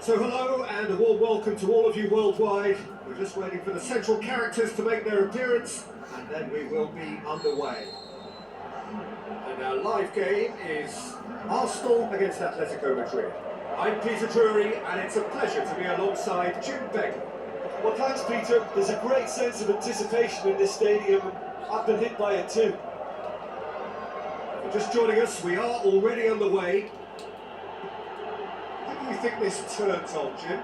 So hello and a warm welcome to all of you worldwide. We're just waiting for the central characters to make their appearance and then we will be underway. And our live game is Arsenal against Atletico Madrid. I'm Peter Drury and it's a pleasure to be alongside Jim Begley. Well, thanks, Peter. There's a great sense of anticipation in this stadium, and I've been hit by it too. If you're just joining us, we are already underway. Who do you think this turns on, Jim?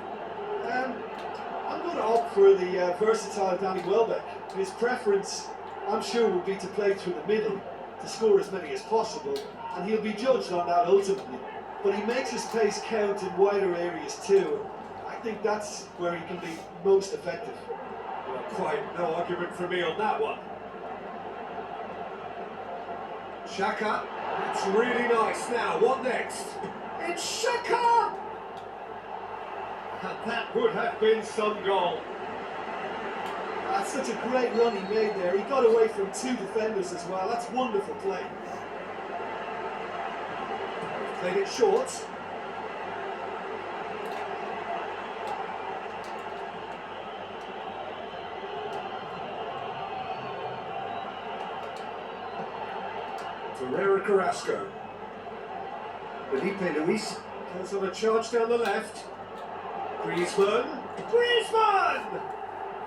I'm going to opt for the versatile Danny Welbeck. His preference, I'm sure, will be to play through the middle, to score as many as possible, and he'll be judged on that ultimately. But he makes his pace count in wider areas too. I think that's where he can be most effective. Well, quite no argument from me on that one. Xhaka, that's really nice. Now, what next? It's Xhaka! And that would have been some goal. That's such a great run he made there. He got away from two defenders as well. That's wonderful play. Played it short. Ferreira Carrasco. Felipe Luis goes on a charge down the left. Griezmann!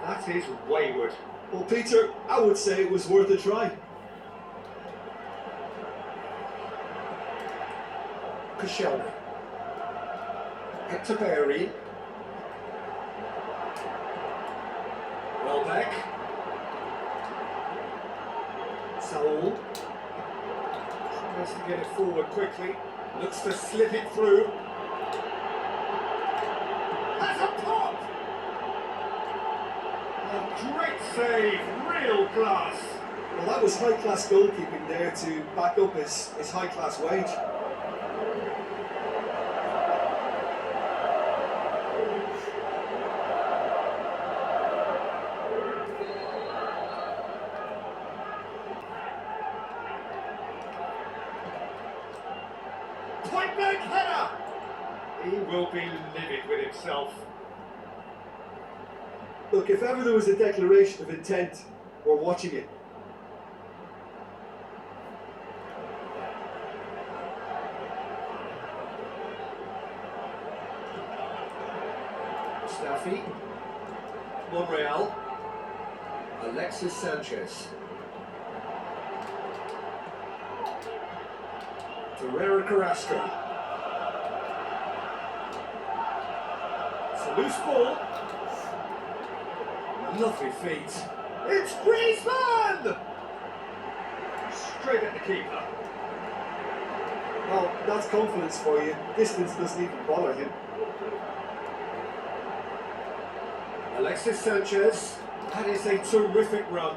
That is wayward. Well, Peter, I would say it was worth a try. Koscielny. Hector Bellerin. Welbeck. Saul. Tries to get it forward quickly. Looks to slip it through. That's a pop! A great save, real class. Well, that was high-class goalkeeping there to back up his high-class wage. Point blank header! He will be livid with himself. Look, if ever there was a declaration of intent, we're watching it. Mustafi. Monreal. Alexis Sanchez. Ferreira Carrasco. It's a loose ball. Lovely feet. It's Griezmann! Straight at the keeper. Well, that's confidence for you. Distance doesn't even bother him. Alexis Sanchez. That is a terrific run.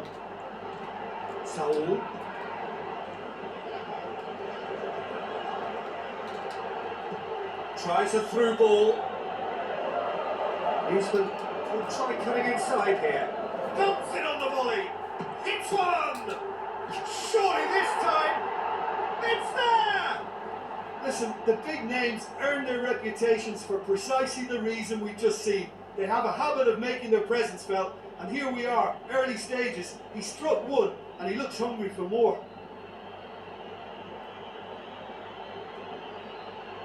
Saul. Tries a through ball. Griezmann will try cutting inside here. Dumps it on the volley. Hits one! Surely this time, it's there! Listen, the big names earn their reputations for precisely the reason we've just seen. They have a habit of making their presence felt, and here we are, early stages. He struck one, and he looks hungry for more.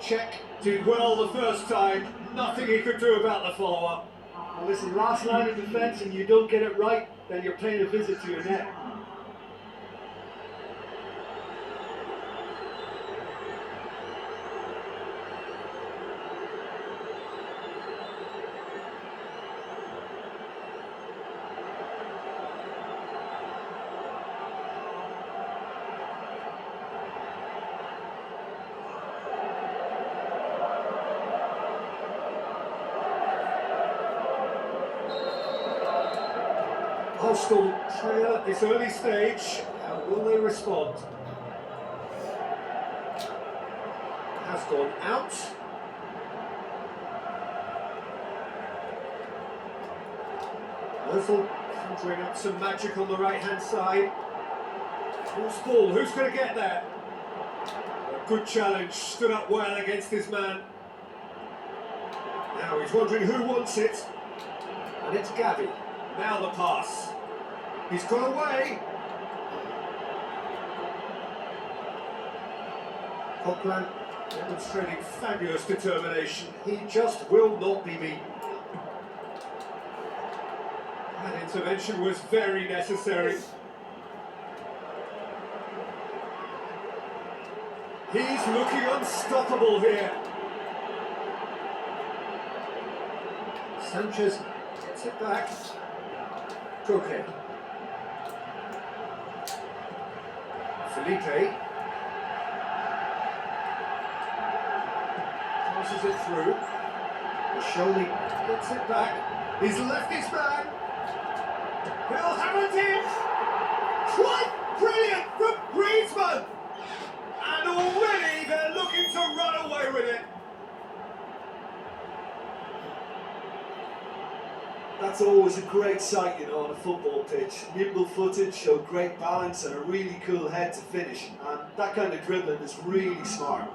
Check. Did well the first time. Nothing he could do about the follow-up. Well, listen, last line of defence, and you don't get it right, then you're paying a visit to your net. Arsenal trail at this early stage. How will they respond? Has gone out. Ozil conjuring up some magic on the right-hand side. Loose ball, who's going to get there? A good challenge, stood up well against his man. Now he's wondering who wants it. And it's Gavi. Now the pass. He's got away. Cochran demonstrating fabulous determination. He just will not be beaten. That intervention was very necessary. He's looking unstoppable here. Sanchez gets it back. Koke. Felipe. Passes it through. Mashoni gets it back. He's left his man. He'll hammer it in. Quite brilliant from Griezmann. And already they're looking to run away with it. That's always a great sight, you know, on a football pitch. Nimble-footed, show great balance and a really cool head to finish. And that kind of dribbling is really smart.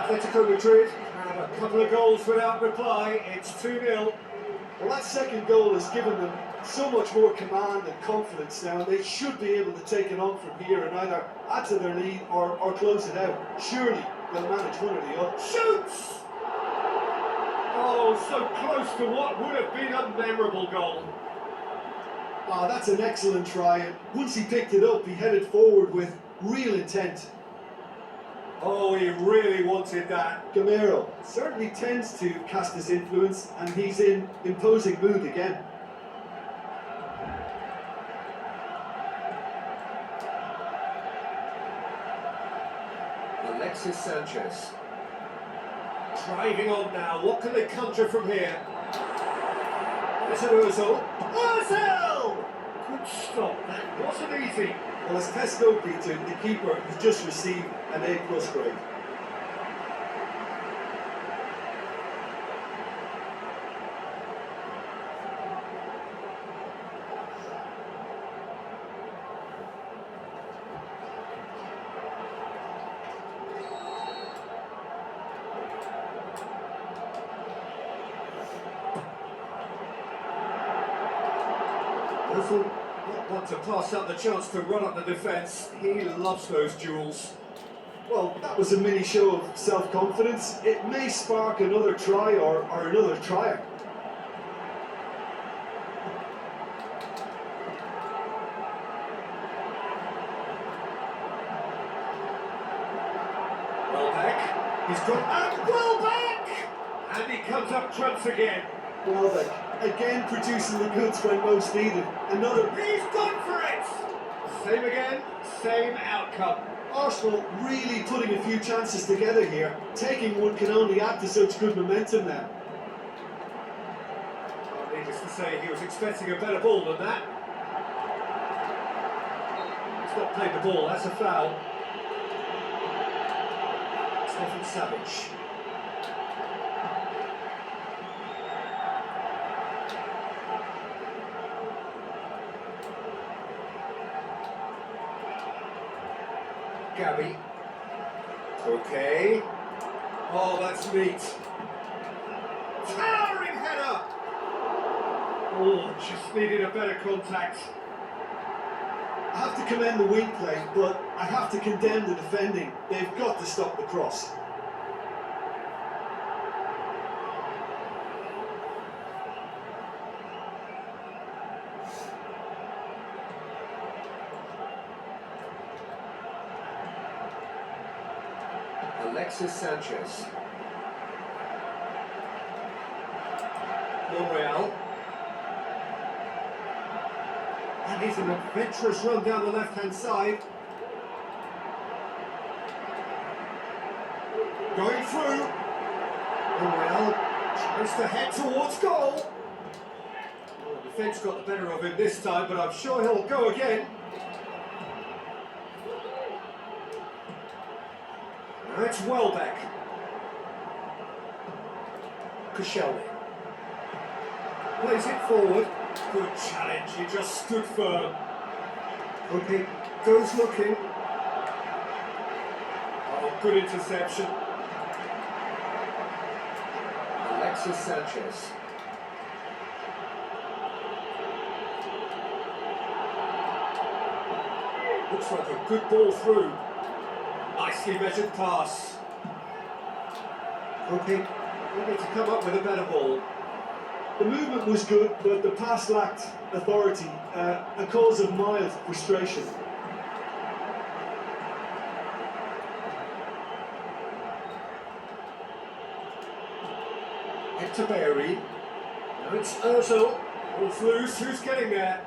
Atletico Madrid have a couple of goals without reply. It's 2-0. Well, that second goal has given them so much more command and confidence now, and they should be able to take it on from here and either add to their lead or close it out. Surely they'll manage one or the other. Shoots! Oh, so close to what would have been a memorable goal. Ah, that's an excellent try, and once he picked it up, he headed forward with real intent. Oh, he really wanted that. Gamero certainly tends to cast his influence, and he's in imposing mood again. Alexis Sanchez. Driving on now. What can they conjure from here? It's an Ozil. Ozil! Good stop. That wasn't easy. Well, as Pesco, Peter, the keeper, has just received an A+ grade. Ozil not want to pass up the chance to run up the defence. He loves those duels. Well, that was a mini show of self-confidence. It may spark another try or another trier. Welbeck. He's got... And Welbeck! And he comes up trumps again. Welbeck, again producing the goods when most needed. Another... He's gone for it! Same again, same outcome. Arsenal really putting a few chances together here. Taking one can only add to such good momentum now. Well, needless to say, he was expecting a better ball than that. He's not played the ball, that's a foul. Stefan Savage. Gavi. Okay. Oh, that's neat. Towering header! Oh, just needed a better contact. I have to commend the wing play, but I have to condemn the defending. They've got to stop the cross. Alexis Sanchez. Monreal. And he's an adventurous run down the left-hand side. Going through. Real tries to head towards goal. Well, the defence got the better of him this time, but I'm sure he'll go again. Now it's Welbeck. Koscielny. Plays it forward. Good challenge, he just stood firm. Okay, goes looking. Oh, good interception. Alexis Sanchez. Looks like a good ball through. Nicely measured pass. Okay, we need to come up with a better ball. The movement was good, but the pass lacked authority, a cause of mild frustration. To Barry. Now it's Ozil. Ball's loose. Who's getting there?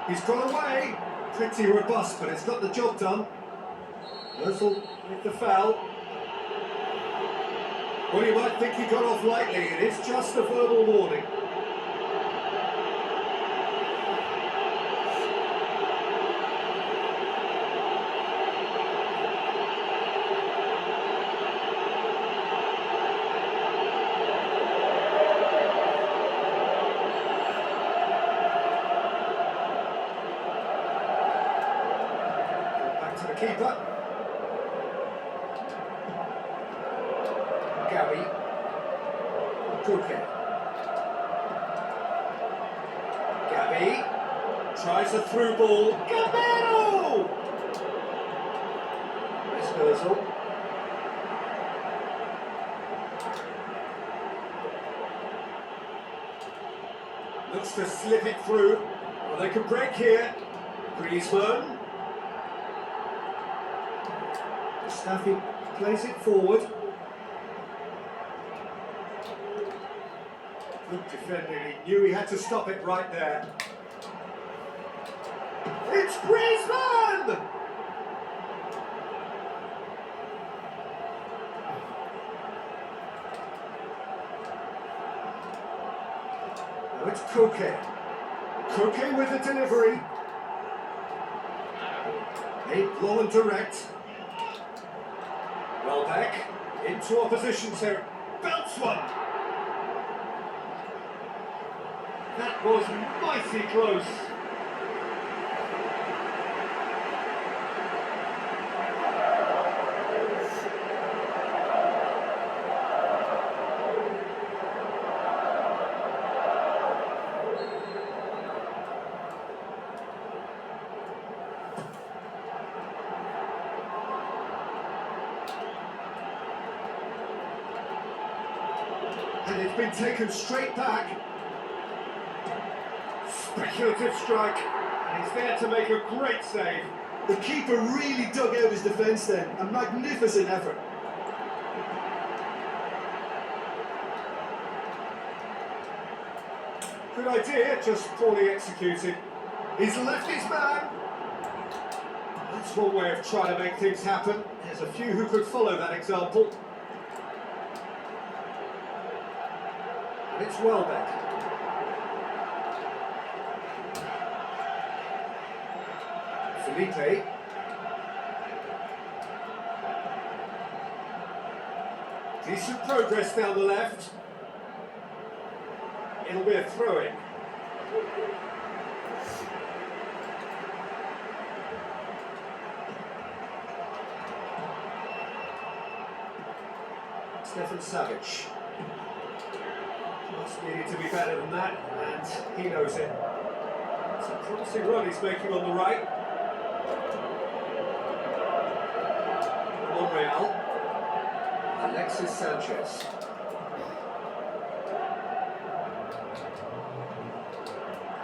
He's got away. Pretty robust, but it's got the job done. Ozil with the foul. Well, you might think he got off lightly. It is just a verbal warning. To the keeper. Gabby. Cooker. Gabby. Tries a through ball. Gabero! Dispersal. Looks to slip it through. Well, they can break here. Griezmann. Staffy plays it forward. Good defending, he knew he had to stop it right there. It's Griezmann! Now it's Koke. Koke with the delivery. Eight long and direct. Welbeck into opposition territory. Belts one! That was mighty close. And it's been taken straight back. Speculative strike, and he's there to make a great save. The keeper really dug out his defence then, a magnificent effort. Good idea, just poorly executed. He's left his man. That's one way of trying to make things happen. There's a few who could follow that example. And it's Welbeck. Felipe. Decent progress down the left. It'll be a throw-in. Stefan Savic. Just needed to be better than that, and he knows it. It's a promising run he's making on the right. Real. Alexis Sanchez.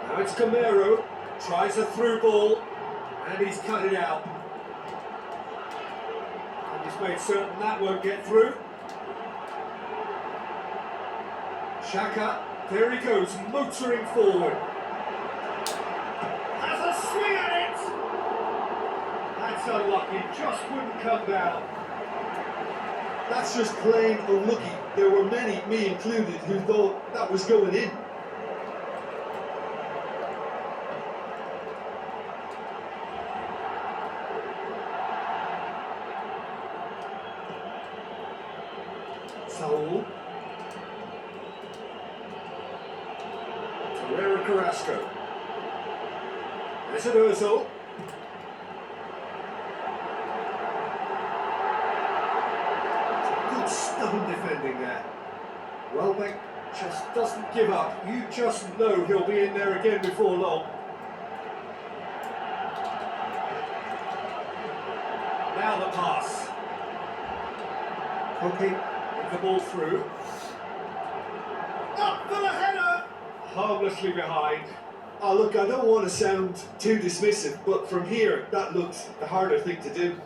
Now it's Camero, tries a through ball, and he's cut it out. And he's made certain that won't get through. Xhaka, there he goes, motoring forward. Has a swing at it! That's unlucky, just wouldn't come down. That's just plain unlucky. There were many, me included, who thought that was going in. Saul. Torreira Carrasco. There's an Ozil. Good stubborn defending there. Welbeck just doesn't give up. You just know he'll be in there again before long. Now the pass. Hooking the ball through. Up for the header! Harmlessly behind. Oh look, I don't want to sound too dismissive, but from here, that looks the harder thing to do.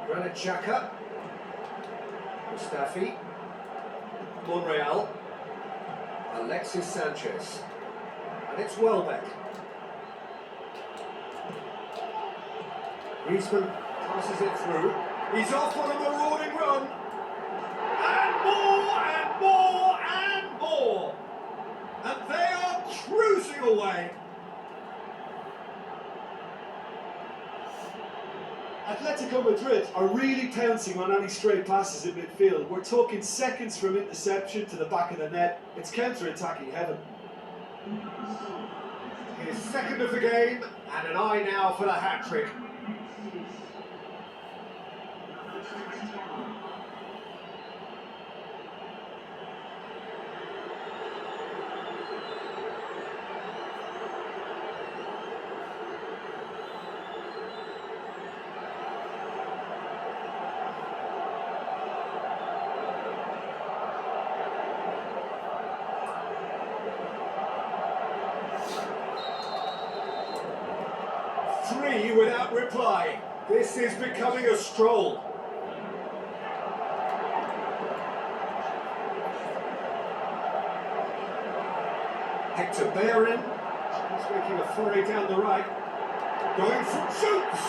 Granit Xhaka. Mustafi. Monreal. Alexis Sanchez. And it's Welbeck. Griezmann passes it through. He's off on a marauding run. And more, and more, and more. And they are cruising away. Atletico Madrid are really pouncing on any stray passes in midfield. We're talking seconds from interception to the back of the net. It's counter-attacking heaven. His second of the game, and an eye now for the hat-trick. Three without reply. This is becoming a stroll. Hector Bellerin. He's making a foray down the right. Going for shoots.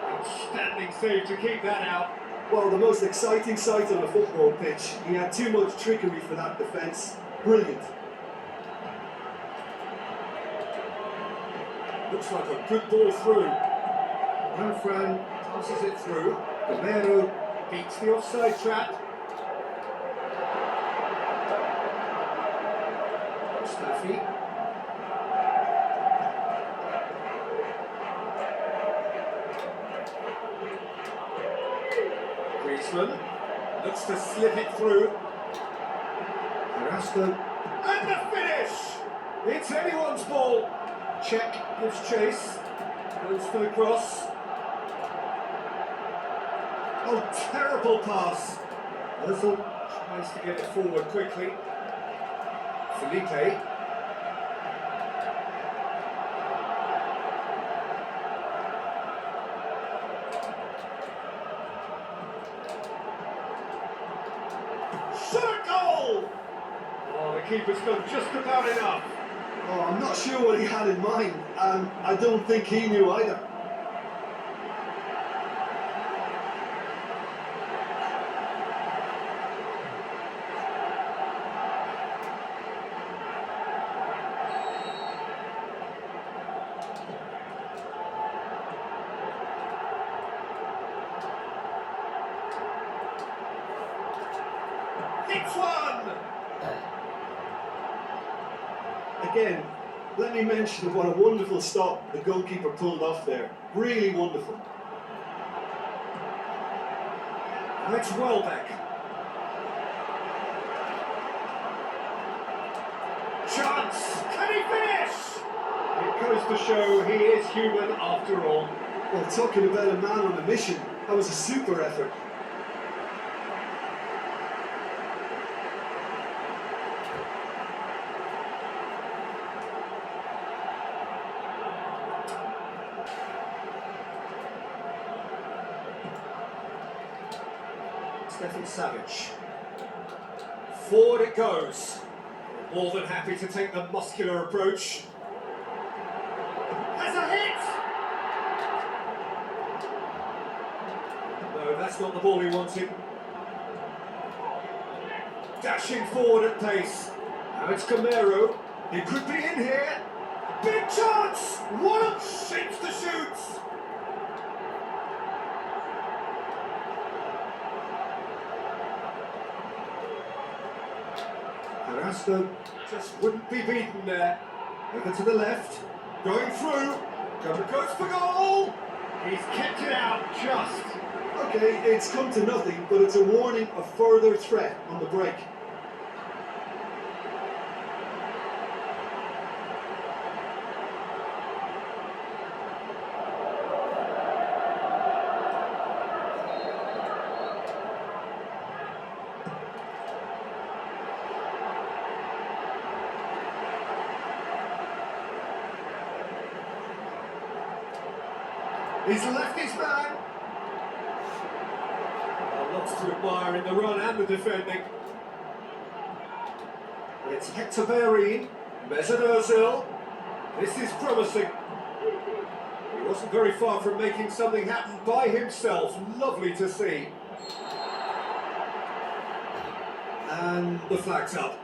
Outstanding save to keep that out. Well, the most exciting sight on a football pitch. He had too much trickery for that defence. Brilliant. Looks like a good ball through. Manfran passes it through. Romero beats the offside trap. Mustafi. Griezmann looks to slip it through. Carrasco. And the finish! It's anyone's ball. Check gives chase, goes for the cross. Oh, terrible pass. Ozil tries to get it forward quickly. Felipe. Shot a goal! Oh, the keeper's done just about enough. Oh, I'm not sure what he had in mind, and I don't think he knew either. It's one! Again, let me mention what a wonderful stop the goalkeeper pulled off there. Really wonderful. That's Welbeck. Chance! Can he finish? It goes to show he is human after all. Well, talking about a man on a mission, that was a super effort. Stefan Savic. Forward it goes. More than happy to take the muscular approach. Has a hit! No, that's not the ball he wanted. Dashing forward at pace. Now it's Camero. He could be in here. Big chance! What a shape to shoot! Carrasco just wouldn't be beaten there. Over to the left. Going through. Goes for goal! He's kept it out just. Okay, it's come to nothing, but it's a warning of further threat on the break. He's left his man. Lots to admire in the run and the defending. It's Hector Bellerin, Mesut Ozil. This is promising. He wasn't very far from making something happen by himself. Lovely to see. And the flag's up.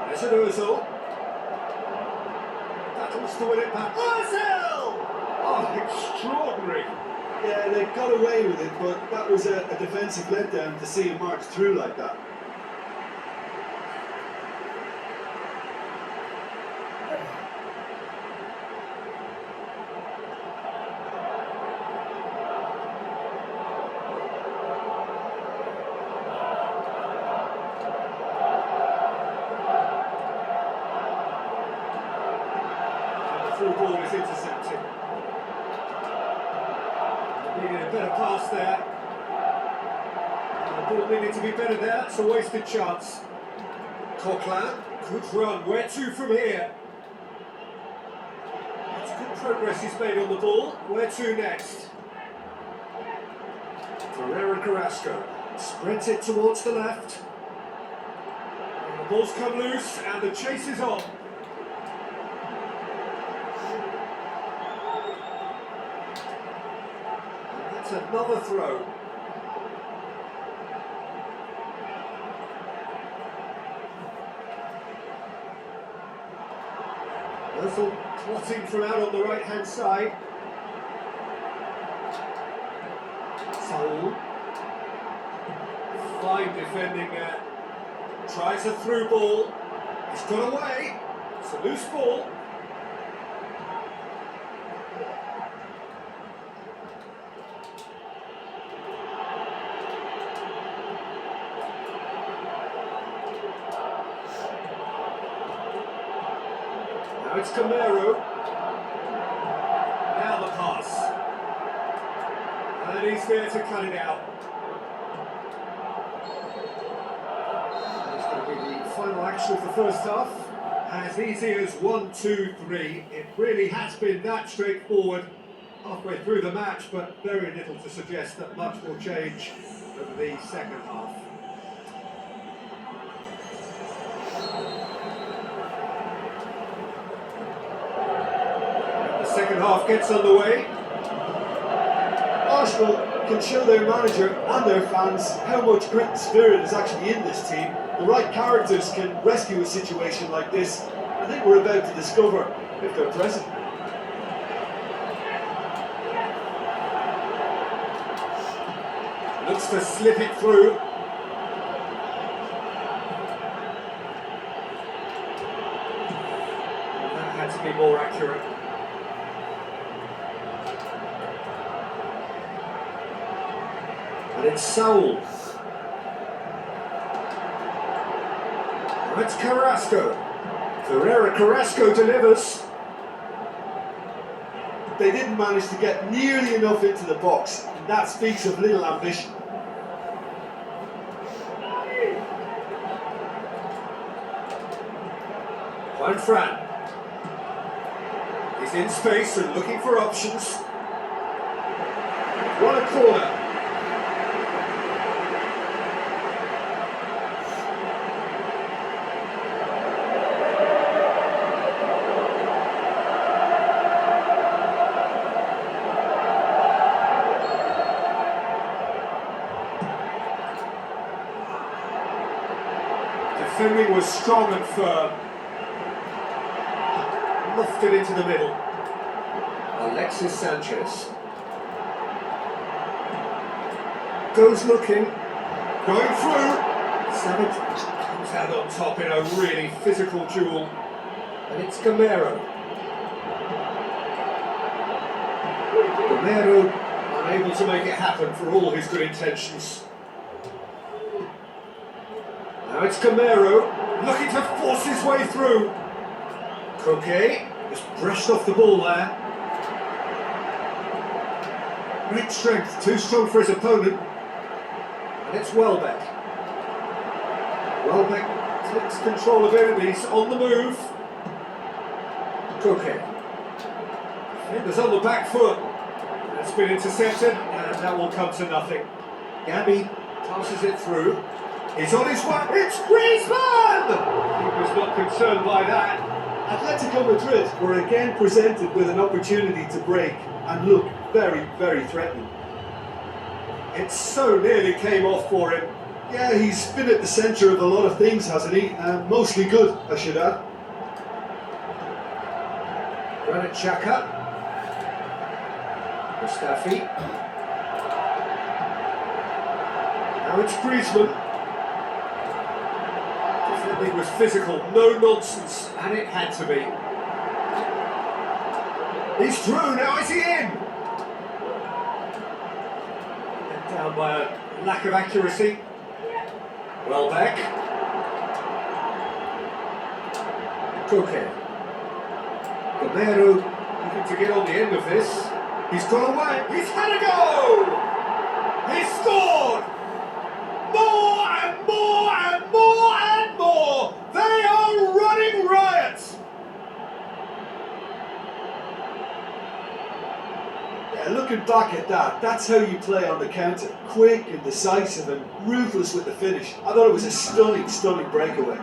Mesut Ozil. Battles to win it back. Ozil! Oh, extraordinary. Yeah, they got away with it, but that was a defensive letdown to see him march through like that. Through ball is intercepted. Needed a better pass there. The ball needed to be better there. It's a wasted chance. Coquelin, good run. Where to from here? It's good progress he's made on the ball. Where to next? Ferreira Carrasco spreads it towards the left. And the ball's come loose and the chase is on. Another throw. Ozil plotting from out on the right hand side. Saul. Fine defending there. Tries a through ball. It's got away. It's a loose ball. Now it's Camero. Now the pass. And he's there to cut it out. It's going to be the final action of the first half. As easy as 1, 2, 3. It really has been that straightforward halfway through the match, but very little to suggest that much will change over the second half. Second half gets underway. Arsenal can show their manager and their fans how much grit and spirit is actually in this team. The right characters can rescue a situation like this. I think we're about to discover if they're present. Looks to slip it through. That had to be more accurate. And it's Saul. It's Carrasco. Ferreira Carrasco delivers. They didn't manage to get nearly enough into the box, and that speaks of little ambition. Juan Fran. He's in space and looking for options. What a corner. Defending was strong and firm. Lofted into the middle. Alexis Sanchez. Goes looking. Going through. Savage comes out on top in a really physical duel. And it's Gamero. Gamero unable to make it happen for all his good intentions. Now it's Gamero, looking to force his way through. Koke just brushed off the ball there. Great strength, too strong for his opponent. And it's Welbeck. Welbeck takes control of enemies on the move. Koke. Defenders on the back foot. That's been intercepted, and that will come to nothing. Gabby passes it through. He's on his way. It's Griezmann! He was not concerned by that. Atletico Madrid were again presented with an opportunity to break and look very, very threatening. It so nearly came off for him. Yeah, he's been at the centre of a lot of things, hasn't he? Mostly good, I should add. Granit Xhaka. Mustafi. Now it's Griezmann. Defending was physical, no nonsense, and it had to be. He's through, now is he in? Let down by a lack of accuracy. Welbeck. Koke. Gamero looking to get on the end of this. He's gone away. He's had a go! He's scored! More and more and more and more! They are running riot! Yeah, looking back at that, that's how you play on the counter. Quick and decisive and ruthless with the finish. I thought it was a stunning, stunning breakaway.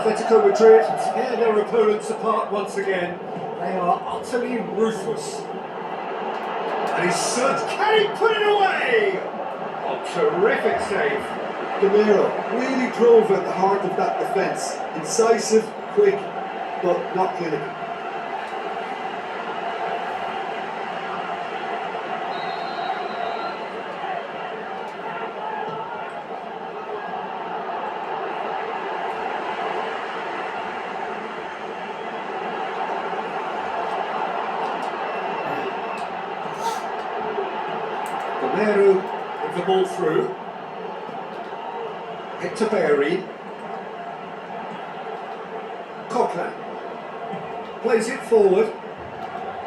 Atletico Madrid tear their opponents apart once again. They are utterly ruthless. And he's searched. Can he put it away? Oh, terrific save. Gamero really drove at the heart of that defence. Incisive, quick, but not clinical. Gamero with the ball through. Hector Berry. Coquelin plays it forward.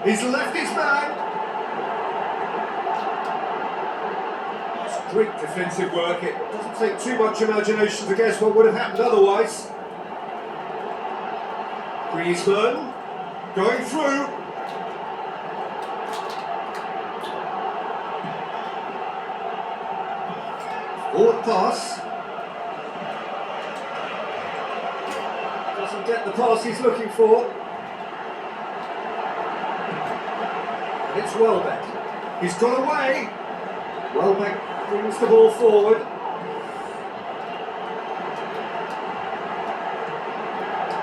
He's left his man. It's great defensive work. It doesn't take too much imagination to guess what would have happened otherwise. Griezmann going through. Forward pass. Doesn't get the pass he's looking for. And it's Welbeck. He's gone away. Welbeck brings the ball forward.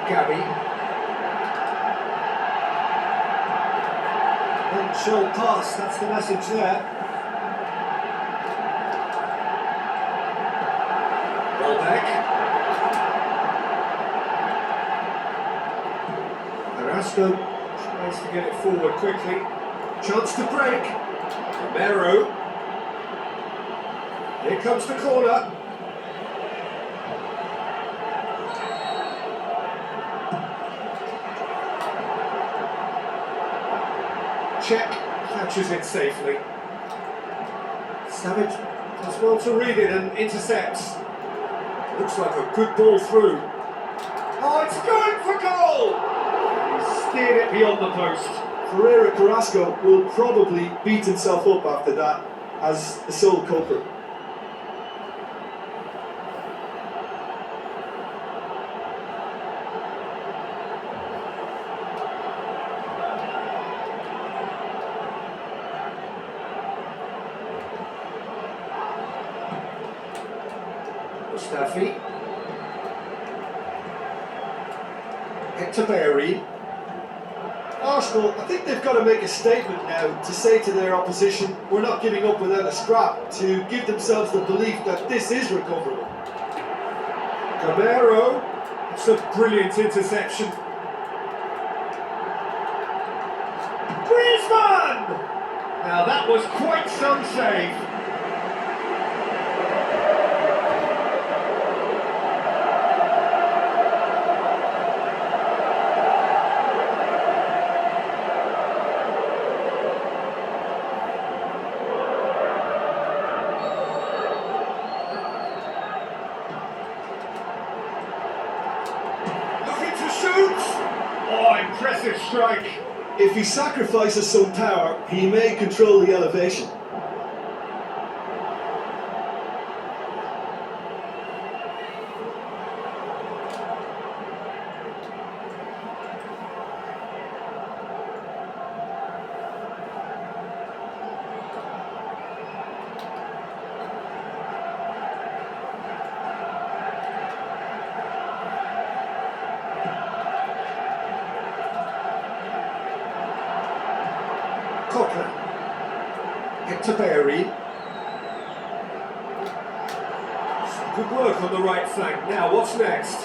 Gabby. One-shot pass, that's the message there. Welbeck. Carrasco tries to get it forward quickly. Chance to break. Romero. Here comes the corner. Check, catches it safely. Savage does well to read it and intercepts. Looks like a good ball through. Oh, it's going for goal! He steered it beyond the post. Ferreira Carrasco will probably beat himself up after that as the sole culprit. Mustafi. Hector Berry. Arsenal, I think they've got to make a statement now to say to their opposition, we're not giving up without a scrap, to give themselves the belief that this is recoverable. Gamero. It's a brilliant interception. Griezmann! Now that was quite some save. Oh, impressive strike. If he sacrifices some power, he may control the elevation. Cochran. Hector Berry. Some good work on the right flank. Now, what's next?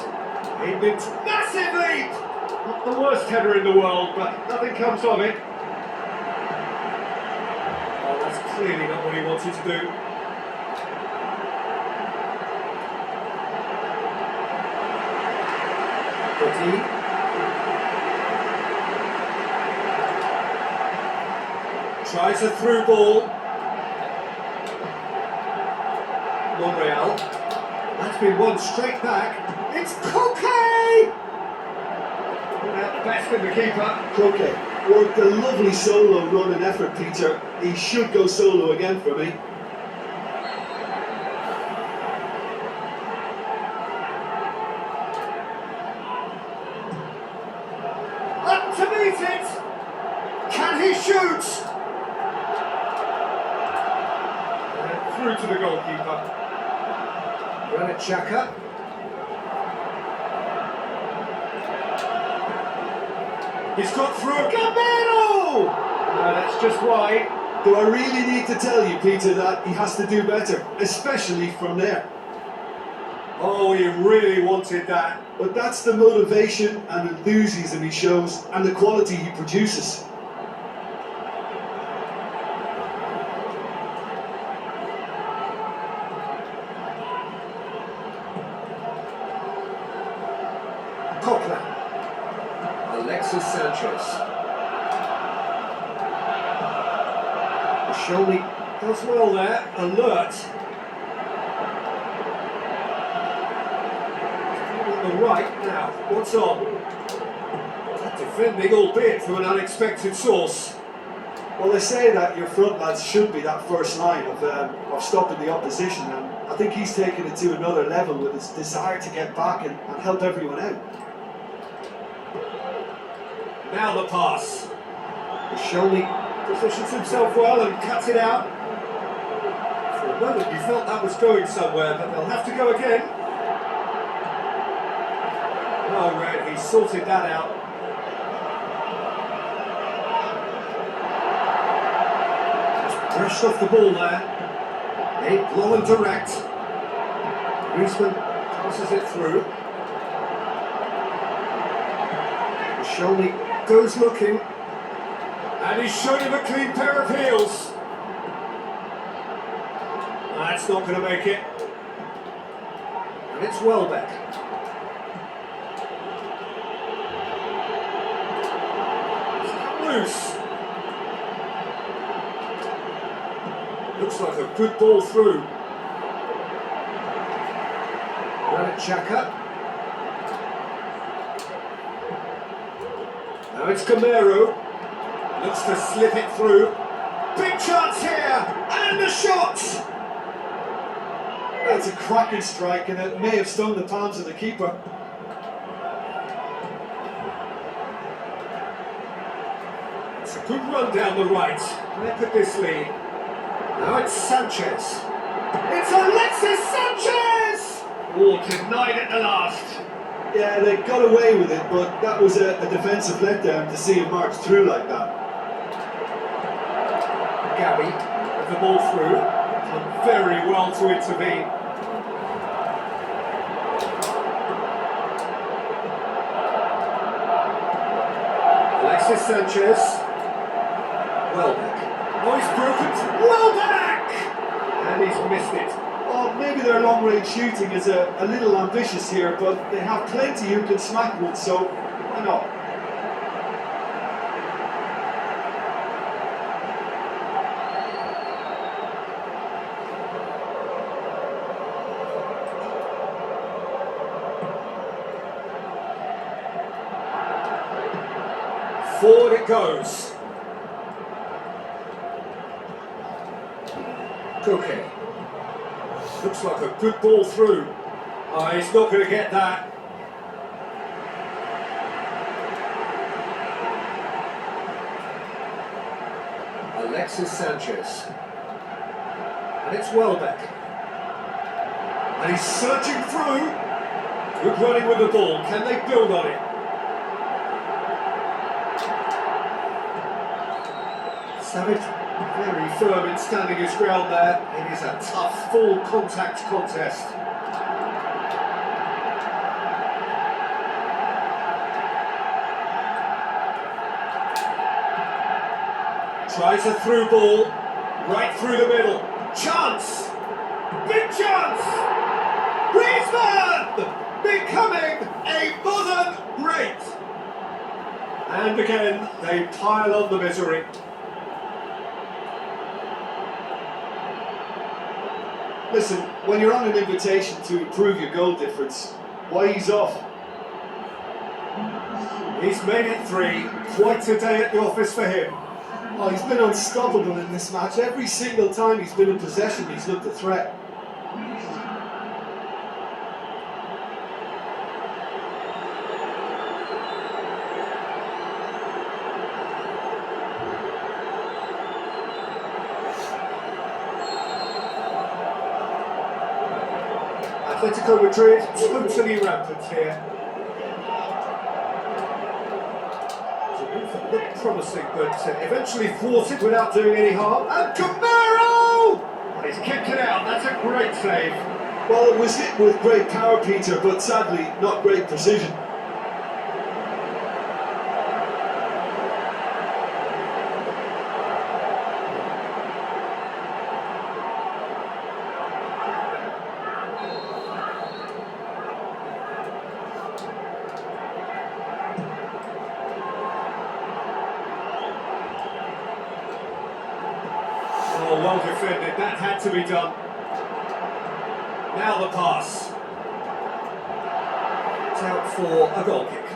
Aimed it. Massive leap! Not the worst header in the world, but nothing comes of it. Oh, that's clearly not what he wanted to do. Petit. Tries a through ball. Monreal. That's been won straight back. It's Koke! Put out the best in the keeper. Koke worked a lovely solo run and effort, Peter. He should go solo again for me. Up to meet it! Can he shoot? Through to the goalkeeper. Granit Xhaka. He's got through a Gamero! No, that's just wide. Do I really need to tell you, Peter, that he has to do better, especially from there? Oh, he really wanted that. But that's the motivation and enthusiasm he shows and the quality he produces. Cochran. Alexis Sanchez. Shelby does well there, alert. On the right now, what's on? Defending, albeit from an unexpected source. Well, they say that your front lads should be that first line of stopping the opposition, and I think he's taken it to another level with his desire to get back and help everyone out. Now the pass. Shelby positions himself well and cuts it out. For a moment you felt that was going somewhere, but they'll have to go again. Oh, Red, he sorted that out. Just brushed off the ball there. Aimed long and direct. Griezmann passes it through. Shelby goes looking. And he's shown him a clean pair of heels. And that's not going to make it. And it's Welbeck. It's come loose. Looks like a good ball through. Granit Xhaka. Now it's Gamero. Looks to slip it through. Big chance here, and a shot! That's a cracking strike, and it may have stung the palms of the keeper. It's a good run down the right. Where could this lead? Now it's Sanchez. It's Alexis Sanchez! Oh, denied at the last. Yeah, they got away with it, but that was a defensive letdown to see him march through like that. Gabby with the ball through. Done very well to intervene. Alexis Sanchez. Welbeck. Oh, he's broken. Welbeck! And he's missed it. Well, maybe their long-range shooting is a little ambitious here, but they have plenty who can smack one, so why not? Forward it goes. Koke. Looks like a good ball through. Oh, he's not going to get that. Alexis Sanchez. And it's Welbeck. And he's searching through. Good running with the ball. Can they build on it? Savage, very firm in standing his ground there. It is a tough, full contact contest. Tries a through ball, right through the middle. Chance! Big chance! Griezmann! Becoming a modern great! And again, they pile on the misery. Listen, when you're on an invitation to improve your goal difference, why ease off? He's made it 3. Quite a day at the office for him. Oh, he's been unstoppable in this match. Every single time he's been in possession, he's looked a threat. Atletico Madrid totally rampant here. The move looked promising, but eventually thwarted without doing any harm. And Gamero! He's kicked it out. That's a great save. Well, it was hit with great power, Peter, but sadly, not great precision. Oh, well defended. That had to be done. Now the pass. It's out for a goal kick.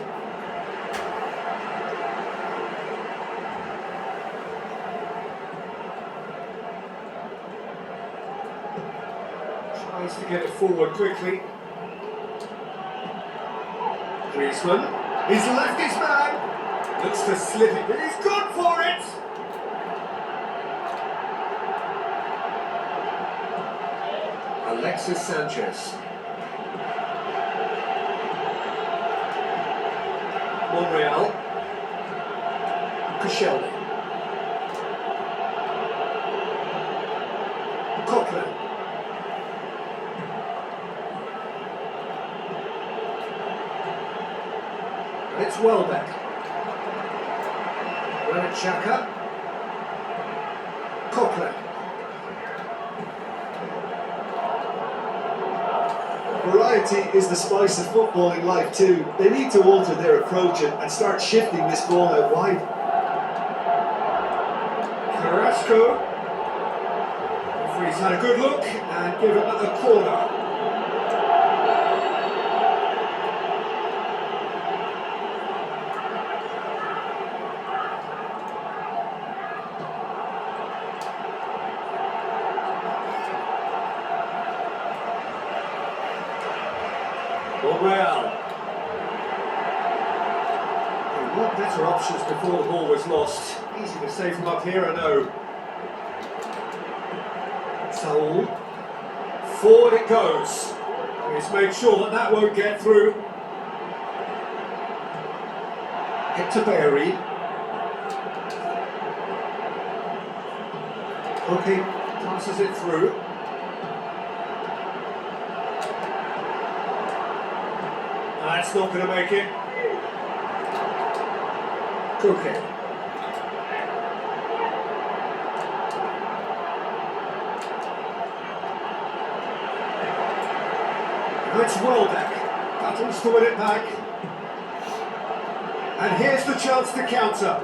Tries to get it forward quickly. Griezmann. He's left his man. Looks to slip it, but he's gone for it. Alexis Sanchez. Monreal. Koscielny. Coquelin. And it's Welbeck. Granit Xhaka. Coquelin. Variety is the spice of footballing life too. They need to alter their approach and start shifting this ball out wide. Carrasco. Referee's had a good look and given a corner. Well, what better options before the ball was lost? Easy to say from up here, I know. Saul. Forward it goes. He's made sure that that won't get through. Hector Berry. Okay, passes it through. That's not going to make it. Cookie. It's Welbeck. Battles to win it back. And here's the chance to counter.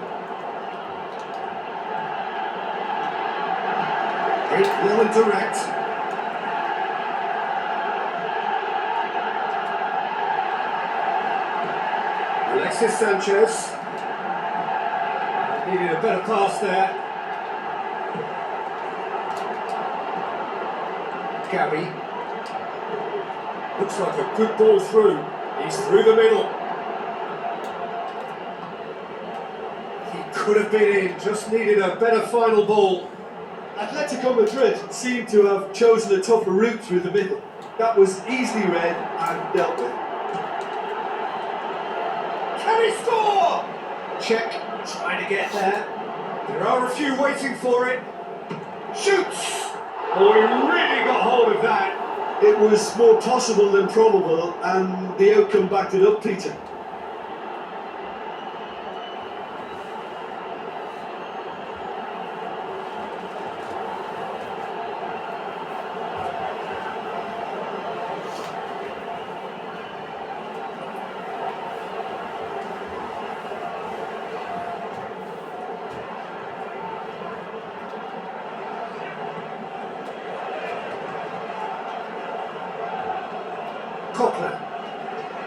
Well and direct. Alexis Sanchez. Needed a better pass there. Gabby. Looks like a good ball through. He's through the middle. He could have been in, just needed a better final ball. Atletico Madrid seemed to have chosen a tougher route through the middle. That was easily read and dealt with. Can he score? Check, trying to get there. There are a few waiting for it. Shoots! Oh, he really got hold of that. It was more possible than probable, and the outcome backed it up, Peter.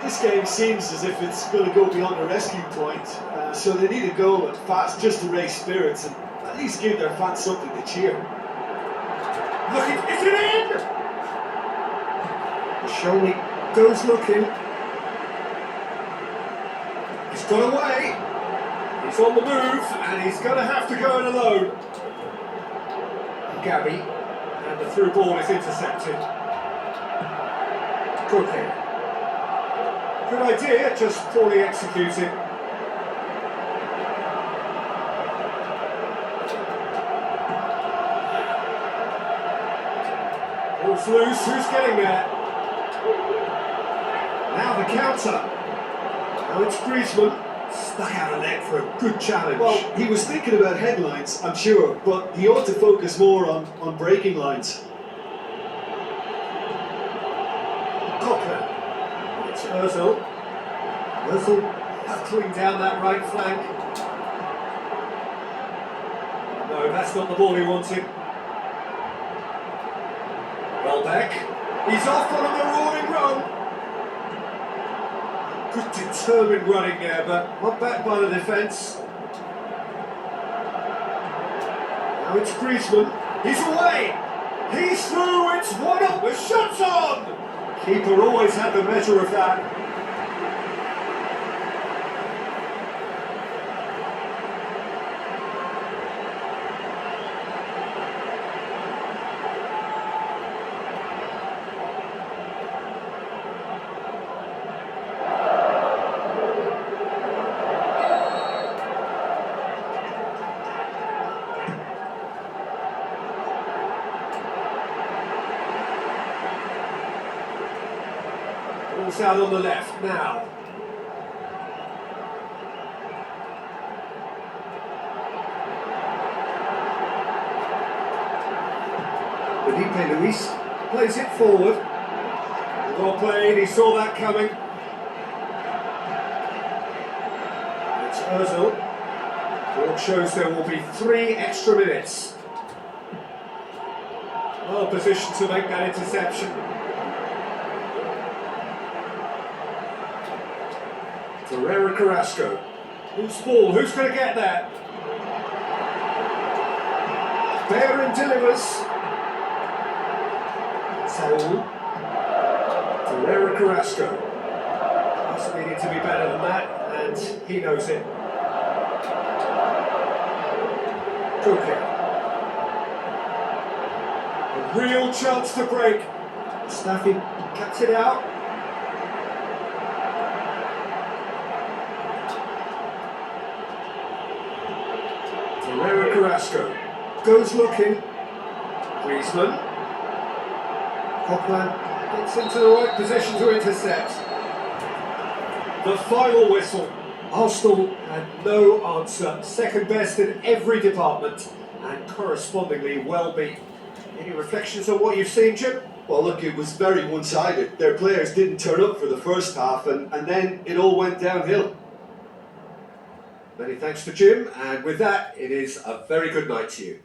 This game seems as if it's going to go beyond a rescue point, so they need a goal and fast just to raise spirits and at least give their fans something to cheer. Look, is it in? Shoney goes looking. He's got away. He's on the move and he's going to have to go in alone. Gabby, and the through ball is intercepted. Cookie. Good idea, just poorly executed. Ball's loose, who's getting there? Now the counter. Now it's Griezmann. Stuck out a leg for a good challenge. Well, he was thinking about headlines, I'm sure, but he ought to focus more on breaking lines. It's Ozil. Ozil knuckling down that right flank. No, that's not the ball he wanted. Welbeck. He's off on a marauding run. Good determined running there, but not back by the defence. Now it's Griezmann. He's away. He's through. It's 1-0. The shot's on. Keeper always had the measure of that. Ball's out on the left now. Felipe Luis plays it forward. Well played, he saw that coming. It's Ozil. Board shows there will be 3 extra minutes. Well positioned to make that interception. Ferreira Carrasco. Who's ball? Who's going to get that? Bellerin delivers. Saul. Ferreira Carrasco. Doesn't need it to be better than that, and he knows it. Cookie. A real chance to break. Staffy cuts it out. Ferreira Carrasco goes looking. Griezmann. Coquelin gets into the right position to intercept. The final whistle. Arsenal had no answer. Second best in every department and correspondingly well beaten. Any reflections on what you've seen, Jim? Well, look, it was very one-sided. Their players didn't turn up for the first half, and then it all went downhill. Many thanks to Jim, and with that, it is a very good night to you.